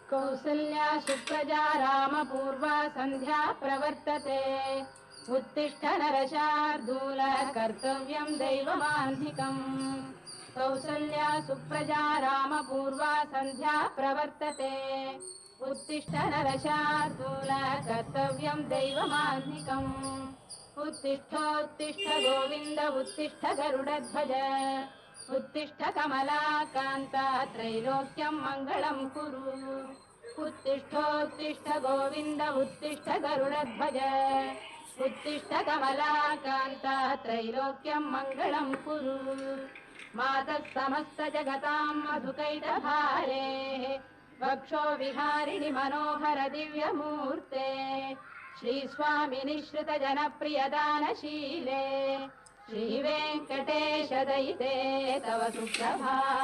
कौसल्या सुप्रजा रामपूर्वा सन्ध्या प्रवर्तते उत्तिष्ठ नरशार्दूल कर्तव्यम् दैवमाह्निकम् कौसल्या सुप्रजा रामपूर्वा सन्ध्या प्रवर्तते उत्तिष्ठ नरशार्दूल कर्तव्यम् दैवमाह्निकम् उत्तिष्ठोत्तिष्ठ गोविन्द उत्तिष्ठ गरुडध्वज उत्तिष्ठ कमलाकान्ता त्रैलोक्यम् मङ्गलम् कुरु उत्तिष्ठोत्तिष्ठ गोविन्द उत्तिष्ठ गरुडध्वज उत्तिष्ठ कमलाकान्ता त्रैलोक्यम् मङ्गलम् कुरु मातः समस्त जगताम् मधुकैटभारे वक्षो विहारिणि मनोहर दिव्यमूर्ते श्रीस्वामिनि श्रुत जनप्रियदानशीले श्रीवेङ्कटेश दयिते तव सुप्रभातम्।